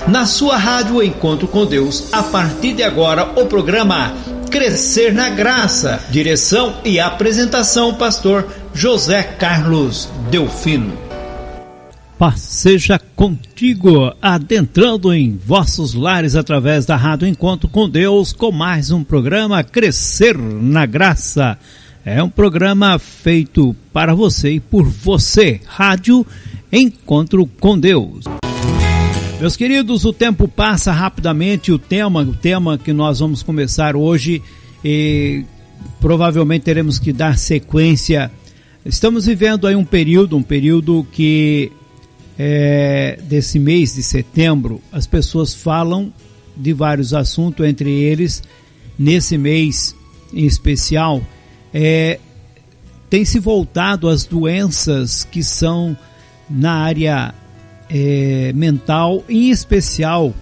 Na sua rádio Encontro com Deus, a partir de agora, o programa Crescer na Graça. Direção e apresentação, pastor José Carlos Delfino. Paz seja contigo, adentrando em vossos lares através da Rádio Encontro com Deus, com mais um programa Crescer na Graça. É um programa feito para você e por você. Rádio Encontro com Deus. Meus queridos, o tempo passa rapidamente. O tema que nós vamos começar hoje, provavelmente teremos que dar sequência. Estamos vivendo aí um período que desse mês de setembro, as pessoas falam de vários assuntos, entre eles, nesse mês em especial, tem se voltado às doenças que são na área mental, em especial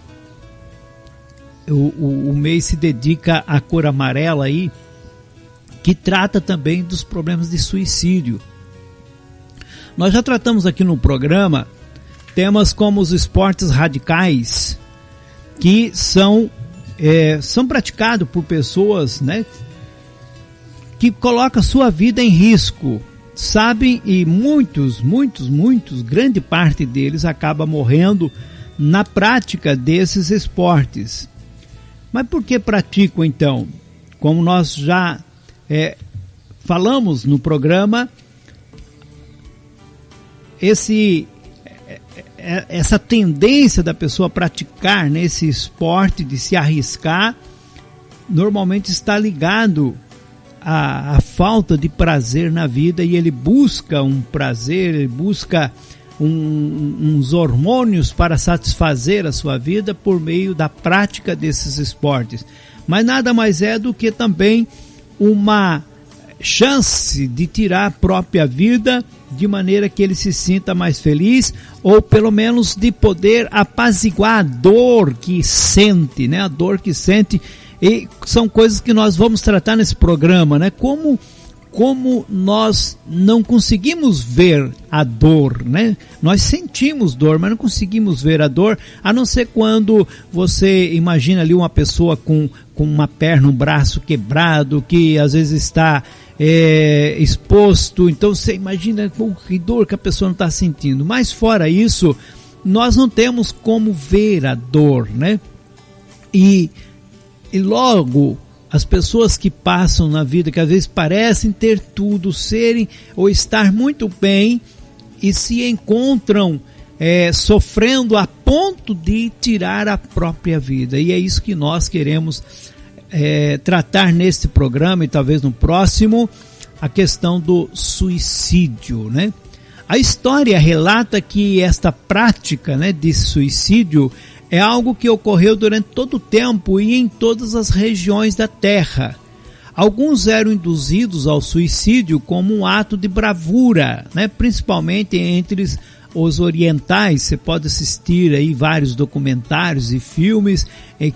o mês se dedica à cor amarela aí, que trata também dos problemas de suicídio. Nós já tratamos aqui no programa temas como os esportes radicais, que são praticados por pessoas, né, que colocam sua vida em risco, sabem, e muitos, grande parte deles acaba morrendo na prática desses esportes. Mas por que praticam então? Como nós já falamos no programa, essa tendência da pessoa praticar nesse esporte, de se arriscar, normalmente está ligado à falta de prazer na vida, e ele busca um prazer, ele busca uns hormônios para satisfazer a sua vida por meio da prática desses esportes. Mas nada mais é do que também uma chance de tirar a própria vida, de maneira que ele se sinta mais feliz, ou pelo menos de poder apaziguar a dor que sente, né? A dor que sente. E são coisas que nós vamos tratar nesse programa, né? Como nós não conseguimos ver a dor, né? Nós sentimos dor, mas não conseguimos ver a dor, a não ser quando você imagina ali uma pessoa com uma perna, um braço quebrado, que às vezes está exposto, então você imagina que dor que a pessoa não está sentindo. Mas fora isso, nós não temos como ver a dor, né? E logo, as pessoas que passam na vida, que às vezes parecem ter tudo, serem ou estar muito bem, e se encontram sofrendo a ponto de tirar a própria vida. E é isso que nós queremos tratar neste programa, e talvez no próximo, a questão do suicídio, né? A história relata que esta prática, né, de suicídio é algo que ocorreu durante todo o tempo e em todas as regiões da Terra. Alguns eram induzidos ao suicídio como um ato de bravura, né? Principalmente entre os orientais. Você pode assistir aí vários documentários e filmes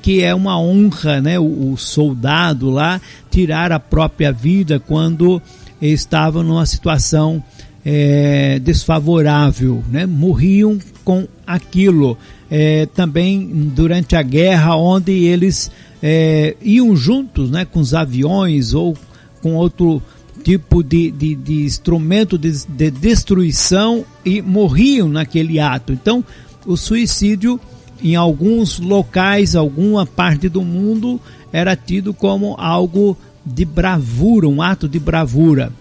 que é uma honra, né? O soldado lá tirar a própria vida quando estava numa situação desfavorável, né? Morriam com aquilo. Também durante a guerra, onde eles iam juntos, né, com os aviões ou com outro tipo de instrumento de destruição, e morriam naquele ato. Então, o suicídio em alguns locais, alguma parte do mundo, era tido como algo de bravura, um ato de bravura.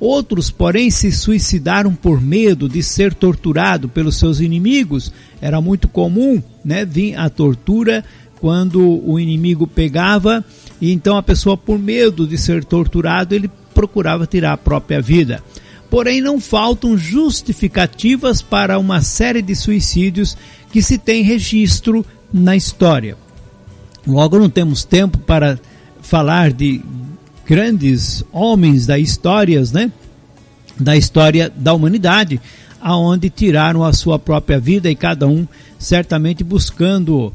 Outros, porém, se suicidaram por medo de ser torturado pelos seus inimigos. Era muito comum, né, vir a tortura quando o inimigo pegava, e então a pessoa, por medo de ser torturado, ele procurava tirar a própria vida. Porém, não faltam justificativas para uma série de suicídios que se tem registro na história. Logo, não temos tempo para falar de grandes homens da história, né? Da história da humanidade, aonde tiraram a sua própria vida, e cada um certamente buscando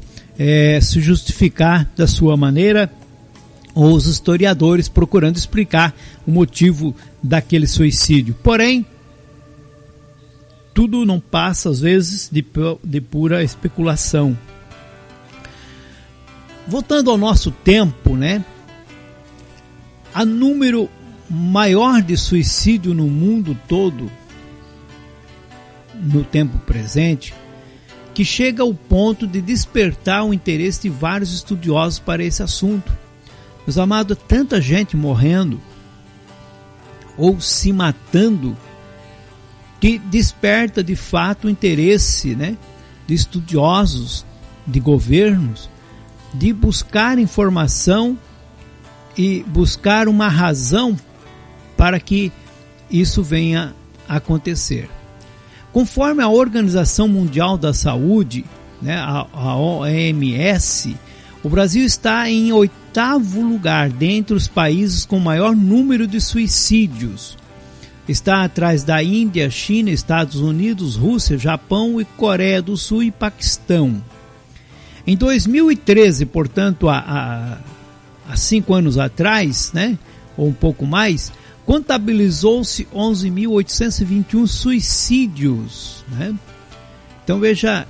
se justificar da sua maneira, ou os historiadores procurando explicar o motivo daquele suicídio. Porém, tudo não passa às vezes de pura especulação. Voltando ao nosso tempo, né? Há número maior de suicídio no mundo todo, no tempo presente, que chega ao ponto de despertar o interesse de vários estudiosos para esse assunto. Meus amados, tanta gente morrendo ou se matando que desperta de fato o interesse, né, de estudiosos, de governos, de buscar informação e buscar uma razão para que isso venha a acontecer. Conforme a Organização Mundial da Saúde, né, a OMS, o Brasil está em 8º lugar dentre os países com maior número de suicídios. Está atrás da Índia, China, Estados Unidos, Rússia, Japão e Coreia do Sul e Paquistão. Em 2013, portanto, há 5 anos atrás, né, ou um pouco mais, contabilizou-se 11.821 suicídios, né? Então veja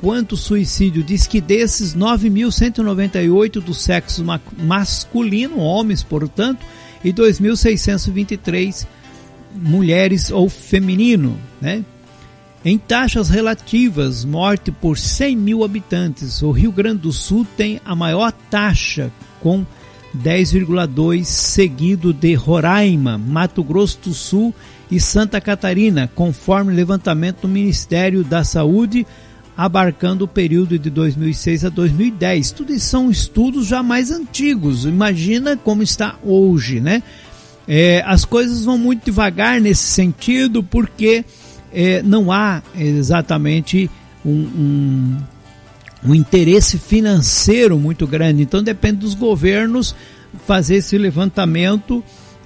quanto suicídio. Diz que desses 9.198 do sexo masculino, homens, portanto, e 2.623 mulheres ou feminino, né? Em taxas relativas, morte por 100 mil habitantes, o Rio Grande do Sul tem a maior taxa, com 10,2, seguido de Roraima, Mato Grosso do Sul e Santa Catarina, conforme levantamento do Ministério da Saúde, abarcando o período de 2006 a 2010. Tudo isso são estudos já mais antigos. Imagina como está hoje, né? As coisas vão muito devagar nesse sentido, porque não há exatamente um interesse financeiro muito grande. Então depende dos governos fazer esse levantamento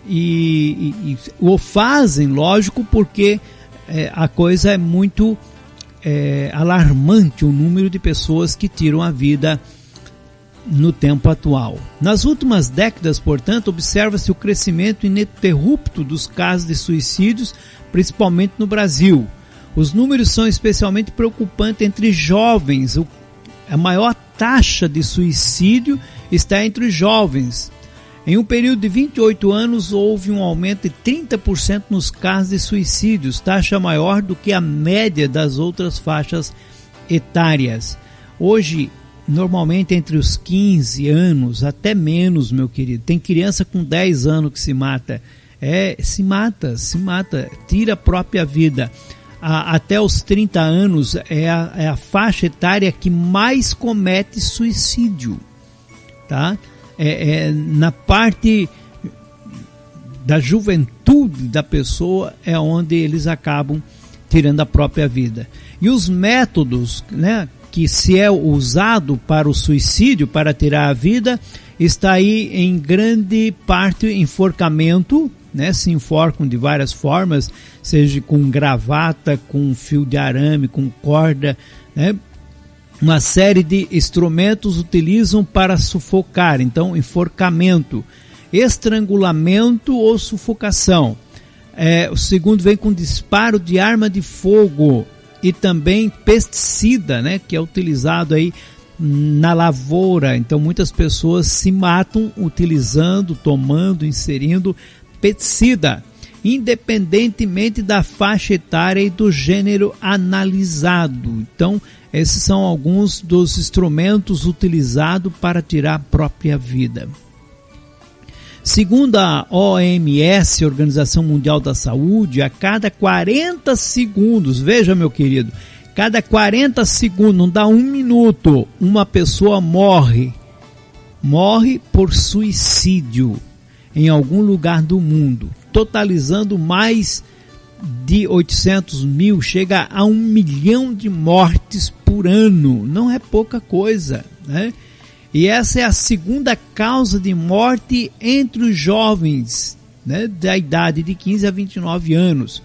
e o fazem, lógico, porque a coisa é muito alarmante, o número de pessoas que tiram a vida no tempo atual. Nas últimas décadas, portanto, observa-se o crescimento ininterrupto dos casos de suicídios, principalmente no Brasil. Os números são especialmente preocupantes entre jovens. A maior taxa de suicídio está entre os jovens. Em um período de 28 anos, houve um aumento de 30% nos casos de suicídios, taxa maior do que a média das outras faixas etárias. Hoje, normalmente entre os 15 anos, até menos, meu querido, tem criança com 10 anos que se mata. Se mata, tira a própria vida. Até os 30 anos é a faixa etária que mais comete suicídio, tá? Na parte da juventude da pessoa é onde eles acabam tirando a própria vida. E os métodos, né, que se é usado para o suicídio, para tirar a vida, está aí em grande parte enforcamento, né? Se enforcam de várias formas, seja com gravata, com fio de arame, com corda, né? Uma série de instrumentos utilizam para sufocar, então enforcamento, estrangulamento ou sufocação. O segundo vem com disparo de arma de fogo e também pesticida, né, que é utilizado aí na lavoura. Então muitas pessoas se matam utilizando, tomando, inserindo pesticida, independentemente da faixa etária e do gênero analisado. Então, esses são alguns dos instrumentos utilizados para tirar a própria vida. Segundo a OMS, Organização Mundial da Saúde, a cada 40 segundos, veja meu querido, cada 40 segundos, não dá um minuto, uma pessoa morre por suicídio em algum lugar do mundo, totalizando mais de 800 mil, chega a 1 milhão de mortes por ano. Não é pouca coisa, né? E essa é a segunda causa de morte entre os jovens, né, da idade de 15 a 29 anos.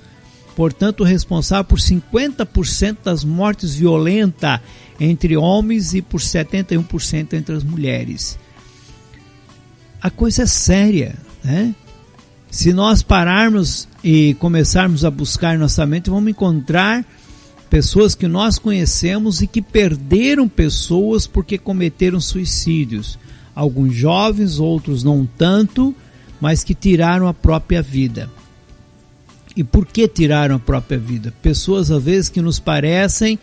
Portanto, responsável por 50% das mortes violentas entre homens e por 71% entre as mulheres. A coisa é séria, né? Se nós pararmos e começarmos a buscar em nossa mente, vamos encontrar pessoas que nós conhecemos e que perderam pessoas porque cometeram suicídios. Alguns jovens, outros não tanto, mas que tiraram a própria vida. E por que tiraram a própria vida? Pessoas, às vezes, que nos parecem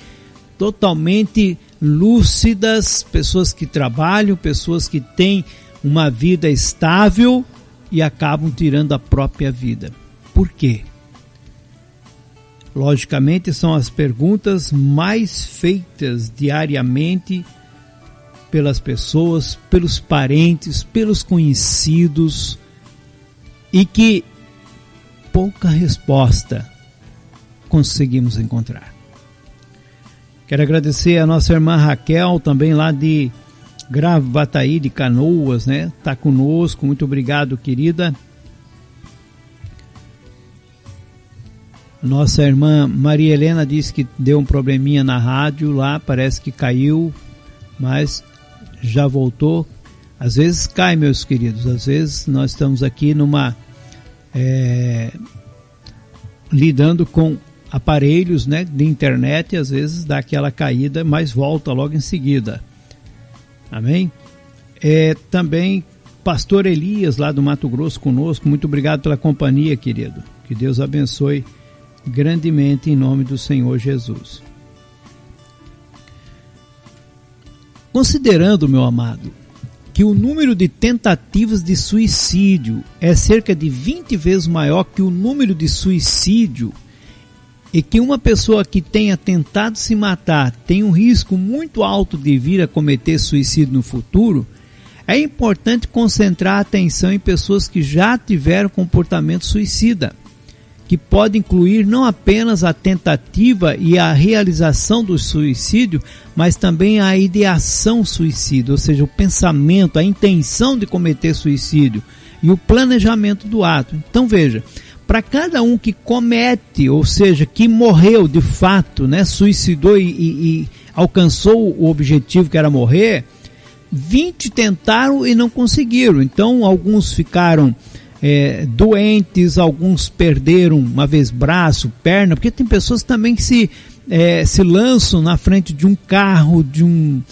totalmente lúcidas, pessoas que trabalham, pessoas que têm uma vida estável e acabam tirando a própria vida. Por quê? Logicamente, são as perguntas mais feitas diariamente pelas pessoas, pelos parentes, pelos conhecidos, e que pouca resposta conseguimos encontrar. Quero agradecer a nossa irmã Raquel, também lá de Gravataí, de Canoas, né? Está conosco, muito obrigado, querida. Nossa irmã Maria Helena disse que deu um probleminha na rádio lá, parece que caiu, mas já voltou. Às vezes cai, meus queridos, às vezes nós estamos aqui lidando com aparelhos, né, de internet, e às vezes dá aquela caída, mas volta logo em seguida. Amém? Também pastor Elias lá do Mato Grosso conosco, muito obrigado pela companhia, querido. Que Deus abençoe grandemente em nome do Senhor Jesus. Considerando, meu amado, que o número de tentativas de suicídio é cerca de 20 vezes maior que o número de suicídio, e que uma pessoa que tenha tentado se matar tem um risco muito alto de vir a cometer suicídio no futuro, é importante concentrar a atenção em pessoas que já tiveram comportamento suicida, que pode incluir não apenas a tentativa e a realização do suicídio, mas também a ideação suicida, ou seja, o pensamento, a intenção de cometer suicídio e o planejamento do ato. Então veja, para cada um que comete, ou seja, que morreu de fato, né, suicidou e alcançou o objetivo que era morrer, 20 tentaram e não conseguiram. Então alguns ficaram doentes, alguns perderam uma vez braço, perna, porque tem pessoas também que se lançam na frente de um carro, de um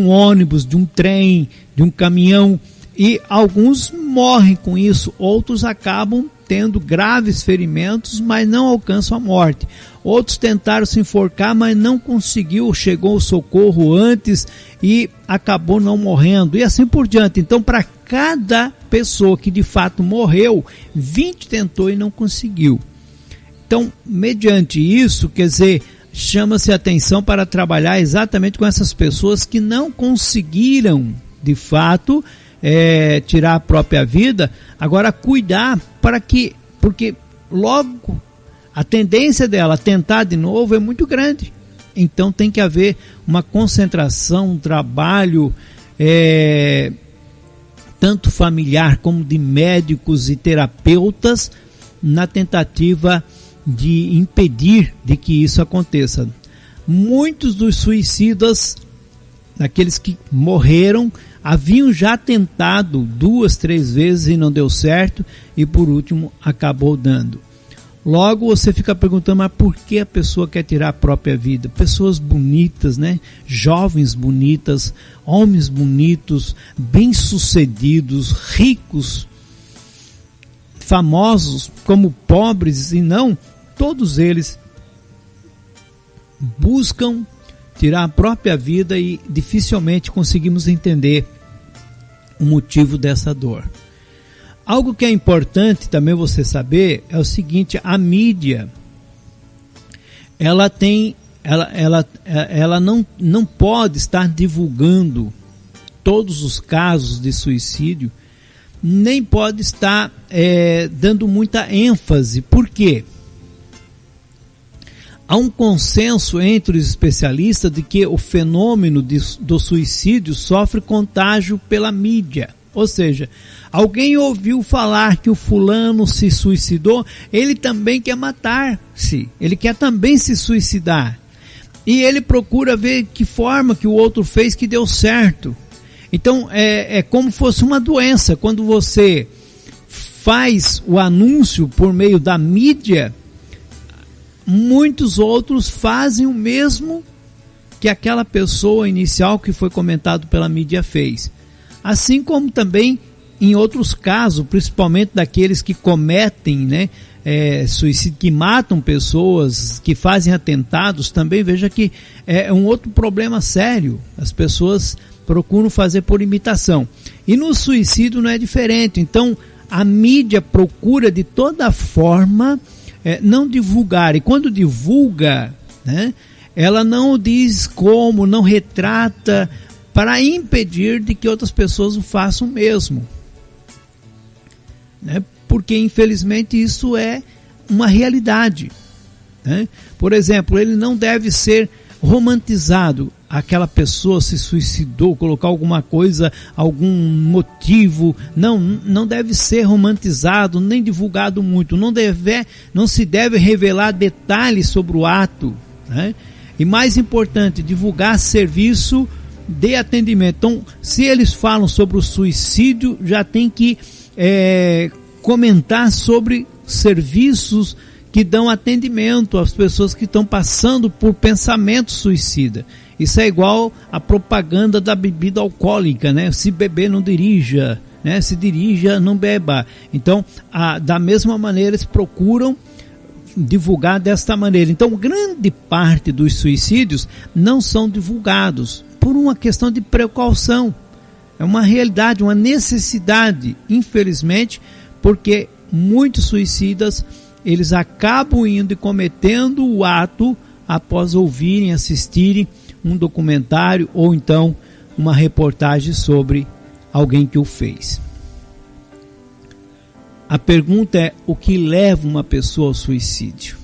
ônibus, de um trem, de um caminhão, e alguns morrem com isso, outros acabam tendo graves ferimentos, mas não alcançam a morte. Outros tentaram se enforcar, mas não conseguiu, chegou o socorro antes e acabou não morrendo, e assim por diante. Então, para cada pessoa que de fato morreu, 20 tentou e não conseguiu. Então, mediante isso, quer dizer, chama-se atenção para trabalhar exatamente com essas pessoas que não conseguiram, de fato, tirar a própria vida. Agora, cuidar porque logo a tendência dela tentar de novo é muito grande. Então tem que haver uma concentração, um trabalho, tanto familiar como de médicos e terapeutas, na tentativa de impedir de que isso aconteça. Muitos dos suicidas, daqueles que morreram, haviam já tentado 2, 3 vezes e não deu certo, e por último acabou dando. Logo você fica perguntando, mas por que a pessoa quer tirar a própria vida? Pessoas bonitas, né? Jovens bonitas, homens bonitos, bem-sucedidos, ricos, famosos como pobres, e não, todos eles buscam tirar a própria vida e dificilmente conseguimos entender o motivo dessa dor. Algo que é importante também você saber é o seguinte: a mídia, ela não pode estar divulgando todos os casos de suicídio, nem pode estar dando muita ênfase. Por quê? Há um consenso entre os especialistas de que o fenômeno do suicídio sofre contágio pela mídia. Ou seja, alguém ouviu falar que o fulano se suicidou, ele também quer matar-se, ele quer também se suicidar. E ele procura ver que forma que o outro fez que deu certo. Então é como se fosse uma doença. Quando você faz o anúncio por meio da mídia, muitos outros fazem o mesmo que aquela pessoa inicial que foi comentado pela mídia fez. Assim como também em outros casos, principalmente daqueles que cometem, né, suicídio, que matam pessoas, que fazem atentados, também veja que é um outro problema sério. As pessoas procuram fazer por imitação. E no suicídio não é diferente. Então, a mídia procura de toda forma não divulgar. E quando divulga, né, ela não diz como, não retrata, para impedir de que outras pessoas o façam mesmo. Né? Porque, infelizmente, isso é uma realidade. Né? Por exemplo, ele não deve ser romantizado. Aquela pessoa se suicidou, colocar alguma coisa, algum motivo. Não deve ser romantizado, nem divulgado muito. Não se deve revelar detalhes sobre o ato. Né? E mais importante, divulgar serviço de atendimento. Então, se eles falam sobre o suicídio, já tem que comentar sobre serviços que dão atendimento às pessoas que estão passando por pensamento suicida. Isso é igual a propaganda da bebida alcoólica, né? Se beber, não dirija, né? Se dirija, não beba. Então, da mesma maneira, eles procuram divulgar desta maneira. Então, grande parte dos suicídios não são divulgados por uma questão de precaução. É uma realidade, uma necessidade, infelizmente, porque muitos suicidas, eles acabam indo e cometendo o ato após ouvirem, assistirem um documentário ou então uma reportagem sobre alguém que o fez. A pergunta é: o que leva uma pessoa ao suicídio?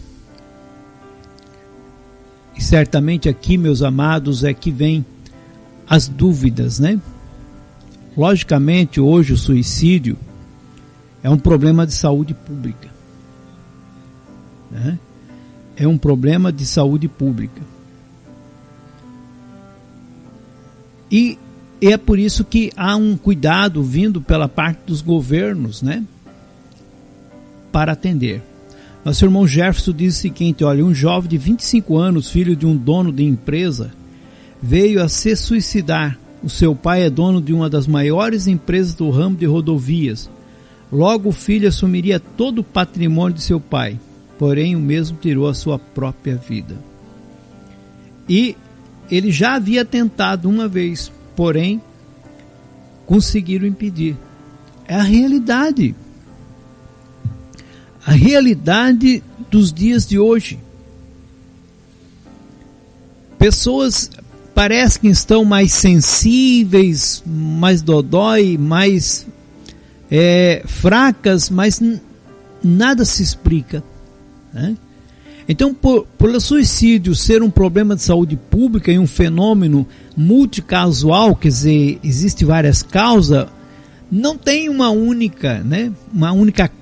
E certamente aqui, meus amados, é que vem as dúvidas, né? Logicamente, hoje o suicídio é um problema de saúde pública. Né? É um problema de saúde pública. E é por isso que há um cuidado vindo pela parte dos governos, né, para atender. Nosso irmão Jefferson diz o seguinte: olha, um jovem de 25 anos, filho de um dono de empresa, veio a se suicidar. O seu pai é dono de uma das maiores empresas do ramo de rodovias. Logo o filho assumiria todo o patrimônio de seu pai, porém o mesmo tirou a sua própria vida. E ele já havia tentado uma vez, porém conseguiram impedir. É a realidade. A realidade dos dias de hoje. Pessoas parece que estão mais sensíveis, mais dodói, mais fracas, mas nada se explica. Né? Então, por o suicídio ser um problema de saúde pública e um fenômeno multicasual, quer dizer, existem várias causas, não tem uma única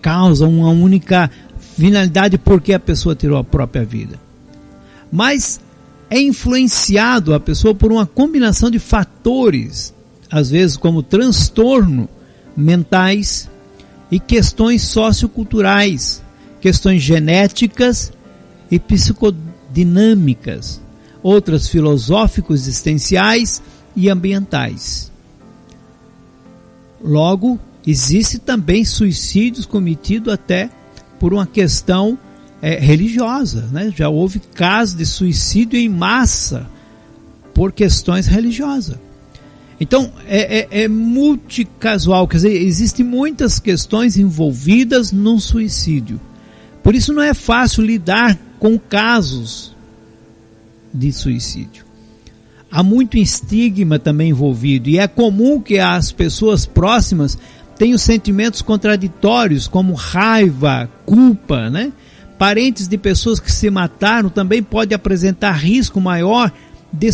causa, uma única finalidade por que a pessoa tirou a própria vida. Mas é influenciado a pessoa por uma combinação de fatores, às vezes como transtorno mentais e questões socioculturais, questões genéticas e psicodinâmicas, outras filosóficos, existenciais e ambientais. Logo, existe também suicídios cometidos até por uma questão religiosa, né? Já houve casos de suicídio em massa por questões religiosas. Então, é multicasual, quer dizer, existem muitas questões envolvidas no suicídio. Por isso não é fácil lidar com casos de suicídio. Há muito estigma também envolvido, e é comum que as pessoas próximas tenham sentimentos contraditórios, como raiva, culpa, né? Parentes de pessoas que se mataram também podem apresentar risco maior de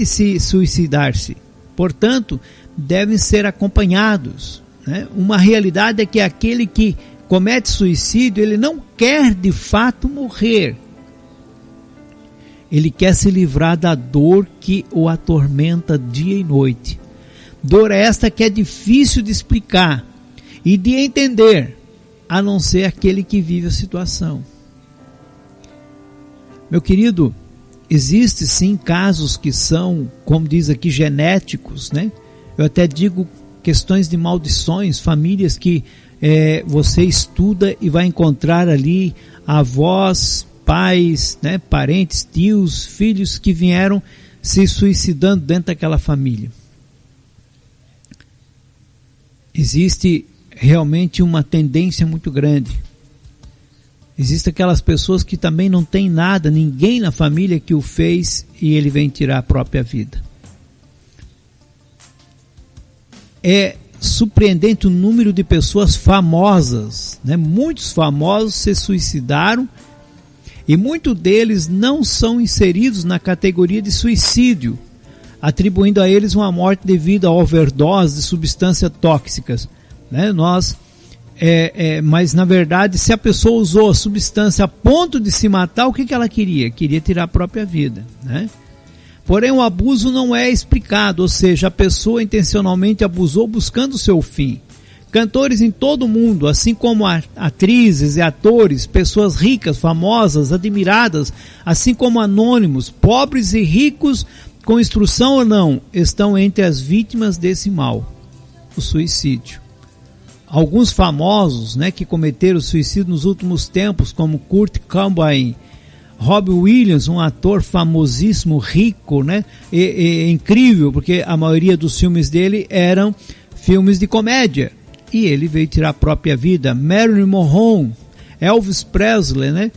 se suicidar-se. Portanto, devem ser acompanhados. Né? Uma realidade é que aquele que comete suicídio, ele não quer de fato morrer. Ele quer se livrar da dor que o atormenta dia e noite. Dor esta que é difícil de explicar e de entender, a não ser aquele que vive a situação. Meu querido, existe sim casos que são, como diz aqui, genéticos, né? Eu até digo questões de maldições, famílias que você estuda e vai encontrar ali avós, pais, né, parentes, tios, filhos que vieram se suicidando dentro daquela família. Existe realmente uma tendência muito grande. Existem aquelas pessoas que também não tem nada, ninguém na família que o fez e ele vem tirar a própria vida. É surpreendente o número de pessoas famosas, né? Muitos famosos se suicidaram e muitos deles não são inseridos na categoria de suicídio, atribuindo a eles uma morte devido a overdose de substâncias tóxicas, né? Mas na verdade, se a pessoa usou a substância a ponto de se matar, o que ela queria? Queria tirar a própria vida, né? Porém, o abuso não é explicado, ou seja, a pessoa intencionalmente abusou buscando o seu fim. Cantores em todo o mundo, assim como atrizes e atores, pessoas ricas, famosas, admiradas, assim como anônimos, pobres e ricos, com instrução ou não, estão entre as vítimas desse mal, o suicídio. Alguns famosos, né, que cometeram suicídio nos últimos tempos, como Kurt Cobain, Robbie Williams, um ator famosíssimo, rico, né, incrível, porque a maioria dos filmes dele eram filmes de comédia, e ele veio tirar a própria vida. Marilyn Monroe, Elvis Presley, né,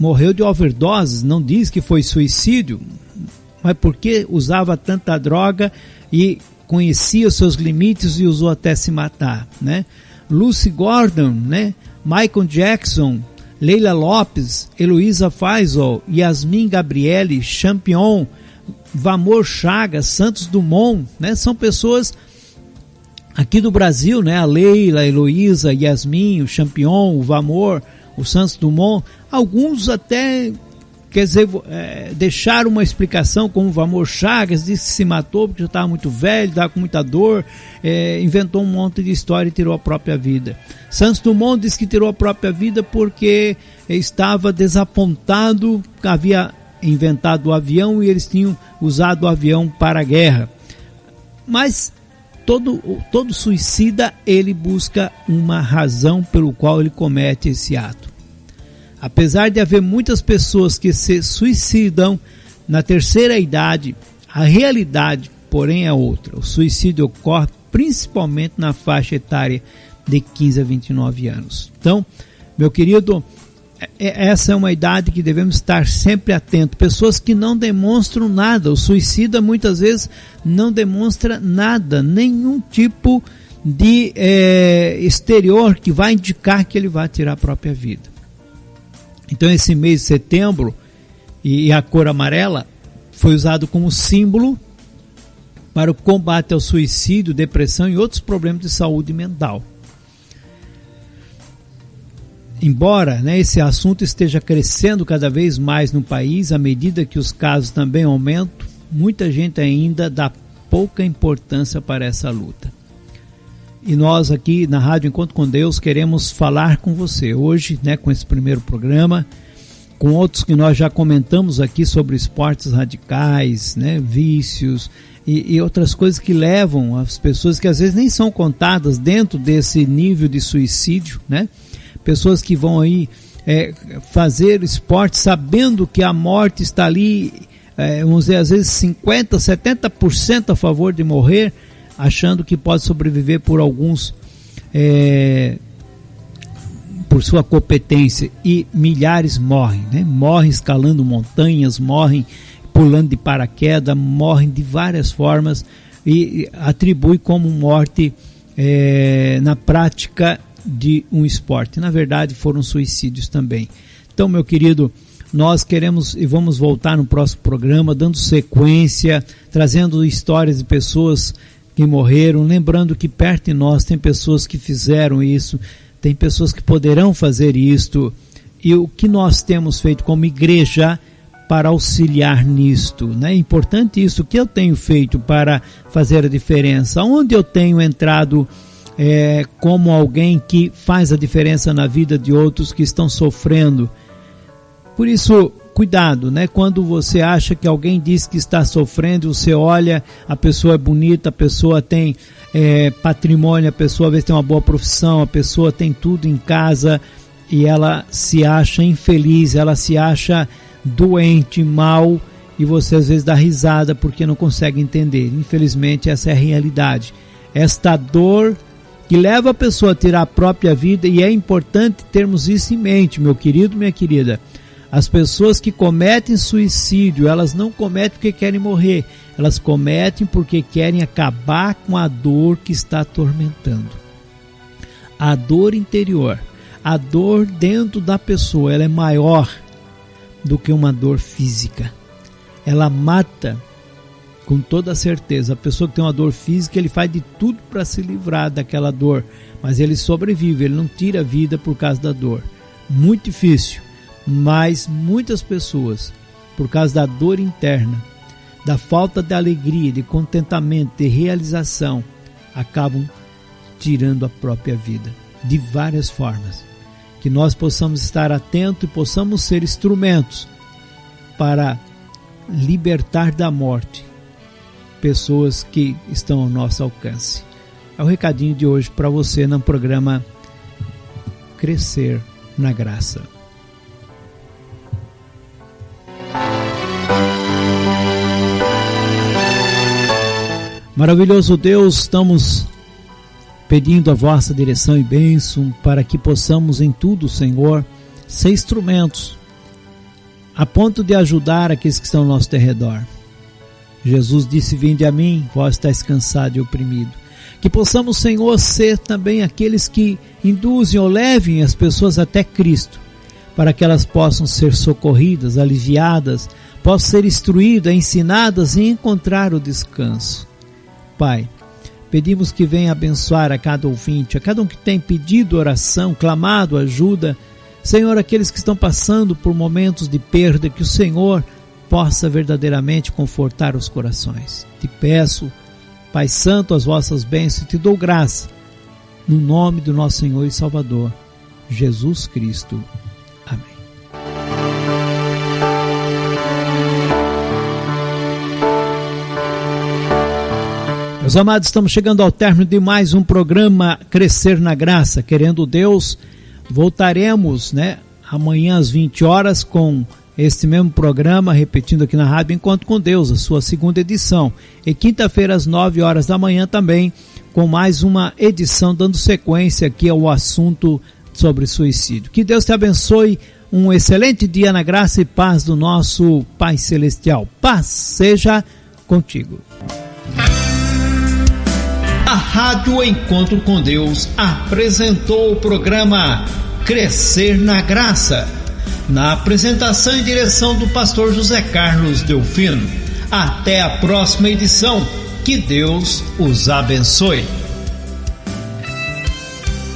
morreu de overdoses, não diz que foi suicídio, mas porque usava tanta droga e conhecia os seus limites e usou até se matar, né? Lucy Gordon, né? Michael Jackson, Leila Lopes, Heloísa Faisal, Yasmin Gabriele, Champion, Vamor Chagas, Santos Dumont, né? São pessoas aqui do Brasil, né? A Leila, a Heloísa, Yasmin, o Champion, o Vamor, o Santos Dumont, alguns até, quer dizer, deixaram uma explicação, como o Vamor Chagas disse que se matou porque já estava muito velho, estava com muita dor, inventou um monte de história e tirou a própria vida. Santos Dumont disse que tirou a própria vida porque estava desapontado, havia inventado o avião e eles tinham usado o avião para a guerra. Mas todo suicida, ele busca uma razão pelo qual ele comete esse ato. Apesar de haver muitas pessoas que se suicidam na terceira idade, a realidade, porém, é outra. O suicídio ocorre principalmente na faixa etária de 15 a 29 anos. Então, meu querido, essa é uma idade que devemos estar sempre atentos. Pessoas que não demonstram nada. O suicida muitas vezes não demonstra nada, nenhum tipo de exterior que vai indicar que ele vai tirar a própria vida. Então esse mês de setembro e a cor amarela foi usado como símbolo para o combate ao suicídio, depressão e outros problemas de saúde mental. Embora, né, esse assunto esteja crescendo cada vez mais no país, à medida que os casos também aumentam, muita gente ainda dá pouca importância para essa luta. E nós aqui na Rádio Encontro com Deus queremos falar com você hoje, né, com esse primeiro programa, com outros que nós já comentamos aqui sobre esportes radicais, né, vícios e outras coisas que levam as pessoas que às vezes nem são contadas dentro desse nível de suicídio, né? Pessoas que vão aí fazer esporte sabendo que a morte está ali, vamos dizer, às vezes 50%, 70% a favor de morrer, achando que pode sobreviver por alguns, por sua competência, e milhares morrem, né? Morrem escalando montanhas, morrem pulando de paraquedas, morrem de várias formas e atribui como morte na prática de um esporte. Na verdade foram suicídios também. Então, meu querido, nós queremos e vamos voltar no próximo programa, dando sequência, trazendo histórias de pessoas que morreram, lembrando que perto de nós tem pessoas que fizeram isso, tem pessoas que poderão fazer isto, e o que nós temos feito como igreja para auxiliar nisto, né? É importante isso, o que eu tenho feito para fazer a diferença, onde eu tenho entrado como alguém que faz a diferença na vida de outros que estão sofrendo. Por isso, cuidado, né? Quando você acha que alguém diz que está sofrendo, você olha, a pessoa é bonita, a pessoa tem patrimônio, a pessoa às vezes tem uma boa profissão, a pessoa tem tudo em casa e ela se acha infeliz, ela se acha doente, mal, e você às vezes dá risada porque não consegue entender. Infelizmente essa é a realidade. Esta dor que leva a pessoa a tirar a própria vida, e é importante termos isso em mente, meu querido, minha querida. As pessoas que cometem suicídio, elas não cometem porque querem morrer, elas cometem porque querem acabar com a dor que está atormentando. A dor interior, a dor dentro da pessoa, ela é maior do que uma dor física. Ela mata com toda certeza. A pessoa que tem uma dor física, ele faz de tudo para se livrar daquela dor, mas ele sobrevive, ele não tira a vida por causa da dor. Muito difícil, mas muitas pessoas, por causa da dor interna, da falta de alegria, de contentamento, de realização, acabam tirando a própria vida, de várias formas. Que nós possamos estar atentos e possamos ser instrumentos para libertar da morte pessoas que estão ao nosso alcance. É o recadinho de hoje para você no programa Crescer na Graça. Maravilhoso Deus, estamos pedindo a vossa direção e bênção para que possamos em tudo, Senhor, ser instrumentos a ponto de ajudar aqueles que estão ao nosso redor. Jesus disse: vinde a mim, vós estáis cansado e oprimido. Que possamos, Senhor, ser também aqueles que induzem ou levem as pessoas até Cristo, para que elas possam ser socorridas, aliviadas, possam ser instruídas, ensinadas e encontrar o descanso. Pai, pedimos que venha abençoar a cada ouvinte, a cada um que tem pedido oração, clamado ajuda. Senhor, aqueles que estão passando por momentos de perda, que o Senhor possa verdadeiramente confortar os corações. Te peço, Pai Santo, as vossas bênçãos, e te dou graça, no nome do nosso Senhor e Salvador, Jesus Cristo. Amém. Meus amados, estamos chegando ao término de mais um programa Crescer na Graça. Querendo Deus, voltaremos, amanhã às 20 horas com este mesmo programa, repetindo aqui na Rádio Encontro com Deus, a sua segunda edição. E quinta-feira às 9 horas da manhã também, com mais uma edição, dando sequência aqui ao assunto sobre suicídio. Que Deus te abençoe, um excelente dia na graça e paz do nosso Pai Celestial. Paz seja contigo. A Rádio Encontro com Deus apresentou o programa Crescer na Graça, na apresentação e direção do pastor José Carlos Delfino. Até a próxima edição. Que Deus os abençoe.